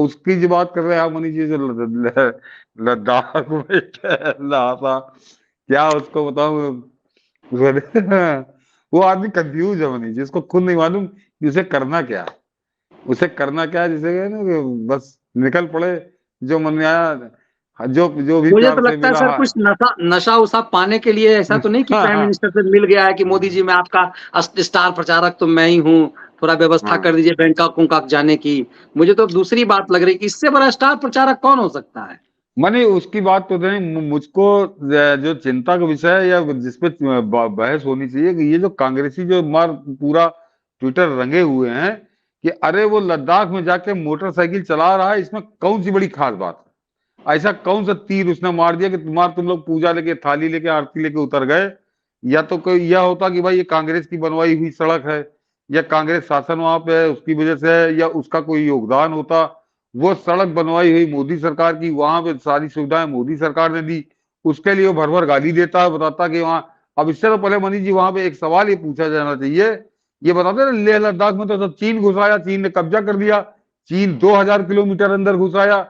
उसकी जो बात कर रहे हैं आप मनीष जी, जो लद्दाख में टहल रहा था, क्या उसको बताऊं। वो आदमी कंफ्यूज है मनीष जी, उसको खुद नहीं मालूम कि उसे करना क्या है। उसे करना क्या है, जिसे कहे ना कि बस निकल पड़े, जो मन में आया, जो जो भी मुझे प्यार तो से लगता है मिला। सर कुछ नशा नशा उसा पाने के लिए, ऐसा तो नहीं कि हाँ प्राइम हाँ मिनिस्टर से मिल गया है कि मोदी जी मैं आपका स्टार प्रचारक तो मैं ही हूँ, थोड़ा व्यवस्था हाँ। कर दीजिए बैंकॉक उंकॉक जाने की। मुझे तो दूसरी बात लग रही है कि इससे बड़ा स्टार प्रचारक कौन हो सकता है। माने उसकी बात तो नहीं, मुझको जो चिंता का विषय है, या जिसपे बहस होनी चाहिए, कि ये जो कांग्रेसी जो मार पूरा ट्विटर रंगे हुए हैं, कि अरे वो लद्दाख में जाके मोटरसाइकिल चला रहा है, इसमें कौन सी बड़ी खास बात है। ऐसा कौन सा तीर उसने मार दिया कि तुम लोग पूजा लेके, थाली लेके, आरती लेके उतर गए। या तो कोई यह होता कि भाई ये कांग्रेस की बनवाई हुई सड़क है, या कांग्रेस शासन वहां पे है उसकी वजह से है, या उसका कोई योगदान होता। वो सड़क बनवाई हुई मोदी सरकार की, वहां पे सारी सुविधाएं मोदी सरकार ने दी, उसके लिए वो भर भर गाली देता है, बताता कि वहां। अब इससे तो पहले मनीष जी, वहां पे एक सवाल ये पूछा जाना चाहिए, ये बताते ना, लेह लद्दाख में तो सब चीन घुस आया, चीन ने कब्जा कर दिया, चीन 2000 किलोमीटर अंदर घुस आया,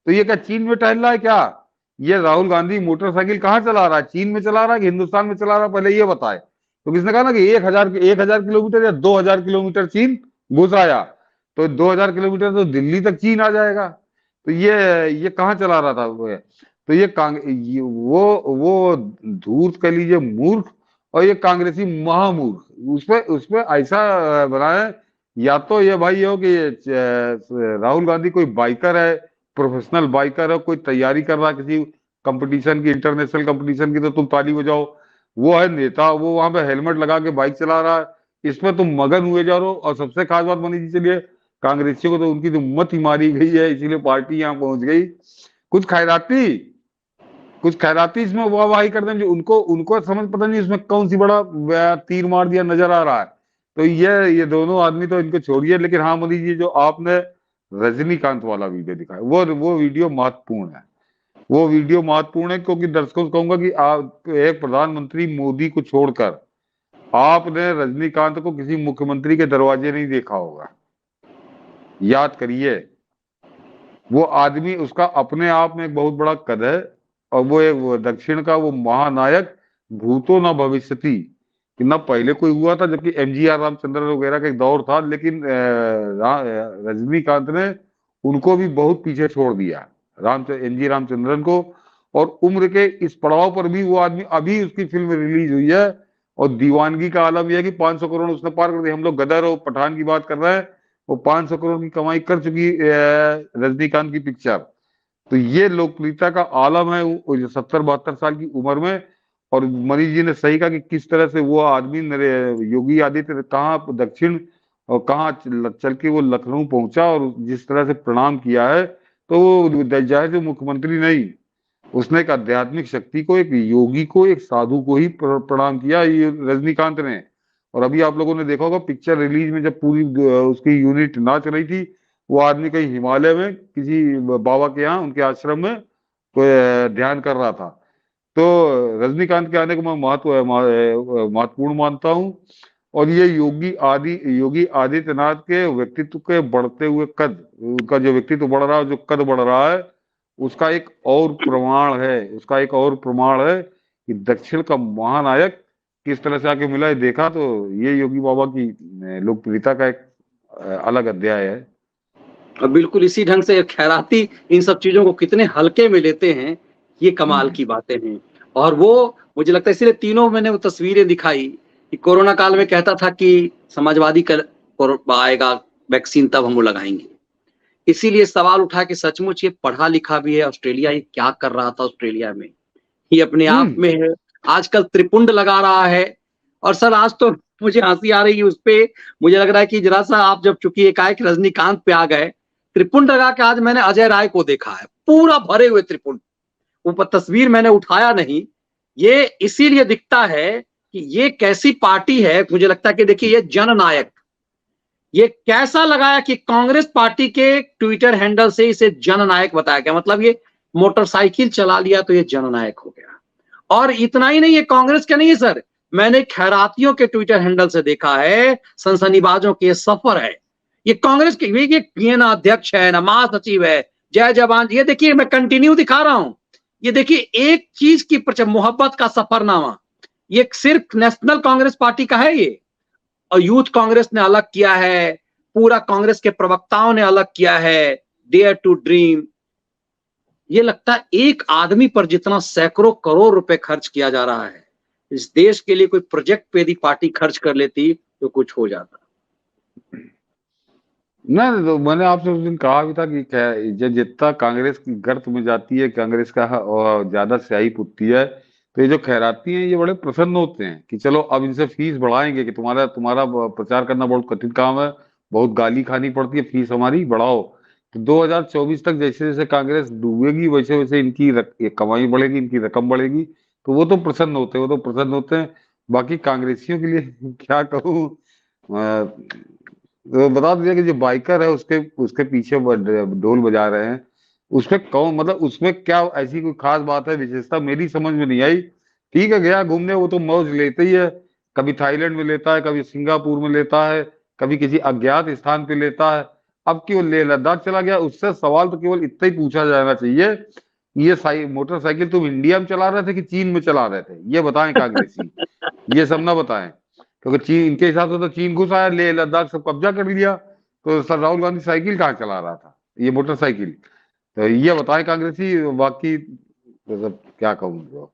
तो ये क्या चीन में टहल रहा है क्या। ये राहुल गांधी मोटरसाइकिल कहाँ चला रहा है, चीन में चला रहा है कि हिंदुस्तान में चला रहा है, पहले ये बताए। तो किसने कहा ना कि 1000 किलोमीटर या 2000 किलोमीटर चीन घुस आया, तो 2000 किलोमीटर तो दिल्ली तक चीन आ जाएगा। तो ये कहाँ चला रहा था वो। तो वो धूर्त कह लीजिए मूर्ख, और ये कांग्रेसी महामूर्ख, उसपे ऐसा बनाए। या तो ये भाई हो कि राहुल गांधी कोई बाइकर है, प्रोफेशनल बाइकर है, कोई तैयारी कर रहा है किसी कंपटीशन की, इंटरनेशनल कंपटीशन की, तो तुम ताली बजाओ। वो है नेता, वो वहां पे हेलमेट लगा के बाइक चला रहा है, इसमें तुम मगन हुए जा रहे हो। और सबसे खास बात मनीष जी, चलिए, कांग्रेसियों को तो उनकी तो मत ही मारी गई है, इसीलिए पार्टी यहाँ पहुंच गई। कुछ खैराती कुछ खैराती इसमें वाहवाही कर दें, जो उनको उनको समझ पता नहीं इसमें कौन सी बड़ा तीर मार दिया नजर आ रहा है। तो ये दोनों आदमी तो इनको छोड़िए, लेकिन हाँ मोदी जी, जो आपने रजनीकांत वाला वीडियो दिखाया, वो वीडियो महत्वपूर्ण है। वो वीडियो महत्वपूर्ण है, क्योंकि दर्शकों को कहूंगा कि आप, एक प्रधानमंत्री मोदी को छोड़कर, आपने रजनीकांत को किसी मुख्यमंत्री के दरवाजे नहीं देखा होगा। याद करिए, वो आदमी, उसका अपने आप में एक बहुत बड़ा कद है, और वो एक दक्षिण का वो महानायक, भूतो न भविष्यति, कि ना पहले कोई हुआ था, जबकि एमजीआर रामचंद्रन वगैरह का एक दौर था, लेकिन रजनीकांत ने उनको भी बहुत पीछे छोड़ दिया, एमजी रामचंद्रन को। और उम्र के इस पड़ाव पर भी वो आदमी, अभी उसकी फिल्म रिलीज हुई है, और दीवानगी का आलम यह है कि 500 करोड़ उसने पार कर दिया। हम लोग गदर और पठान की बात कर रहे हैं, वो 500 करोड़ की कमाई कर चुकी रजनीकांत की पिक्चर। तो ये लोकप्रियता का आलम है 70-72 साल की उम्र में। और मनीष जी ने सही कहा कि किस तरह से वो आदमी योगी आदित्यनाथ कहाँ दक्षिण, और कहाँ चल के वो लखनऊ पहुंचा, और जिस तरह से प्रणाम किया है, तो वो जाहिर से मुख्यमंत्री नहीं, उसने एक आध्यात्मिक शक्ति को, एक योगी को, एक साधु को ही प्रणाम किया, ये रजनीकांत ने। और अभी आप लोगों ने देखा होगा पिक्चर रिलीज में, जब पूरी उसकी यूनिट नाच रही थी, वो आदमी कहीं हिमालय में किसी बाबा के यहाँ, उनके आश्रम में कोई ध्यान कर रहा था। तो रजनीकांत के आने को मैं महत्वपूर्ण मानता हूँ। और ये योगी आदित्यनाथ के व्यक्तित्व के बढ़ते हुए कद, उनका जो व्यक्तित्व बढ़ रहा है, जो कद बढ़ रहा है, उसका एक और प्रमाण है कि दक्षिण का महानायक किस तरह से आके मिला है। देखा तो ये योगी बाबा की लोकप्रियता का एक अलग अध्याय है। और बिल्कुल इसी ढंग से खैराती इन सब चीजों को कितने हल्के में लेते हैं, ये कमाल की बातें हैं। और वो मुझे लगता है इसीलिए तीनों मैंने वो तस्वीरें दिखाई कि कोरोना काल में कहता था कि समाजवादी आएगा वैक्सीन तब हम वो लगाएंगे। इसीलिए सवाल उठा कि सचमुच ये पढ़ा लिखा भी है, ऑस्ट्रेलिया ये क्या कर रहा था ऑस्ट्रेलिया में, ये अपने आप हम्म। में है। आजकल त्रिपुंड लगा रहा है। और सर आज तो मुझे हंसी आ रही है उस पे। मुझे लग रहा है कि जरा सा आप जब चूंकि एकाएक रजनीकांत पे आ गए, त्रिपुंड लगा के आज मैंने अजय राय को देखा है, पूरा भरे हुए त्रिपुंड। ऊपर तस्वीर मैंने उठाया नहीं, ये इसीलिए दिखता है कि ये कैसी पार्टी है। मुझे लगता है कि देखिए ये जननायक, ये कैसा लगाया कि कांग्रेस पार्टी के ट्विटर हैंडल से इसे जननायक बताया गया। मतलब ये मोटरसाइकिल चला लिया तो ये जननायक हो गया। और इतना ही नहीं, ये कांग्रेस का नहीं है सर, मैंने खैरातियों के ट्विटर हैंडल से देखा है, सनसनीबाजों के, सफर है, ये कांग्रेस के ये ना अध्यक्ष है ना महासचिव है, जय जवान, ये देखिए मैं कंटिन्यू दिखा रहा हूं। ये देखिए एक चीज की मोहब्बत का सफरनामा, ये सिर्फ नेशनल कांग्रेस पार्टी का है ये, और यूथ कांग्रेस ने अलग किया है, पूरा कांग्रेस के प्रवक्ताओं ने अलग किया है, डेयर टू ड्रीम। ये लगता है एक आदमी पर जितना सैकड़ों करोड़ रुपए खर्च किया जा रहा है, इस देश के लिए कोई प्रोजेक्ट पे यदि पार्टी खर्च कर लेती तो कुछ हो जाता। नहीं तो मैंने आपसे उस दिन कहा भी था कि जब जितना कांग्रेस की गर्त में जाती है, कांग्रेस का और ज्यादा स्याही पुतती है, तो ये जो खैराती हैं ये बड़े प्रसन्न होते हैं कि चलो अब इनसे फीस बढ़ाएंगे कि तुम्हारा तुम्हारा प्रचार करना बहुत कठिन काम है, बहुत गाली खानी पड़ती है, फीस हमारी बढ़ाओ। तो 2024 तक जैसे जैसे कांग्रेस डूबेगी वैसे वैसे इनकी ये कमाई बढ़ेगी, इनकी रकम बढ़ेगी, तो वो तो प्रसन्न होते हैं, वो तो प्रसन्न होते हैं। बाकी कांग्रेसियों के लिए क्या कहूँ, तो बता दीजिए कि जो बाइकर है उसके उसके पीछे वो ढोल बजा रहे हैं, उसमें कौन, मतलब उसमें क्या ऐसी कोई खास बात है, विशेषता मेरी समझ में नहीं आई। ठीक है गया घूमने, वो तो मौज लेते ही है, कभी थाईलैंड में लेता है, कभी सिंगापुर में लेता है, कभी किसी अज्ञात स्थान पे लेता है, अब केवल लेह लद्दाख चला गया। उससे सवाल तो केवल इतना ही पूछा जाना चाहिए, ये मोटरसाइकिल तुम इंडिया में चला रहे थे कि चीन में चला रहे थे, ये बताएं कांग्रेसी, ये सब ना बताएं। क्योंकि चीन, इनके हिसाब से तो चीन घुस आया, लेह लद्दाख सब कब्जा कर लिया, तो सर राहुल गांधी साइकिल कहाँ चला रहा था, ये मोटरसाइकिल। तो ये बताएं कांग्रेसी, बाकी तो सब क्या कहूँ।